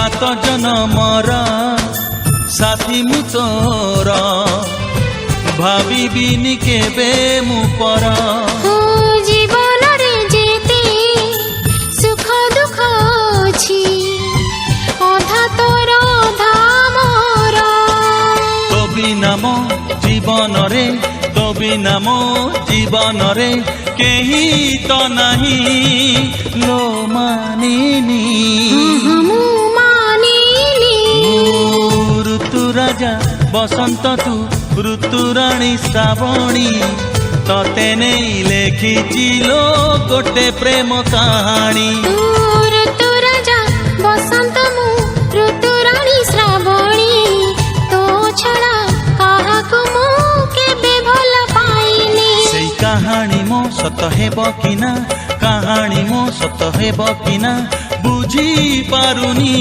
सात जनमर साथी मु तोर भाविबिनी केबे मु पर जीवन रे जेते सुख दुख अछि अधा तोर अधा मोर तो बिना मो जीवन रे तो बिना मो जीवन रे केही तो नहीं लो मानिनी ऋतु राजा बसंत तू ऋतु राणी श्रावणी तते नहीं लेखिची लो गोटे प्रेम कहानी ऋतु राजा बसंत मु ऋतु राणी श्रावणी तो छड़ा काहाकु मु केबे भल पाइनी सेई कहानी मो सत हेबो किना कहानी मो सत हेबो किना बुझी पारुनी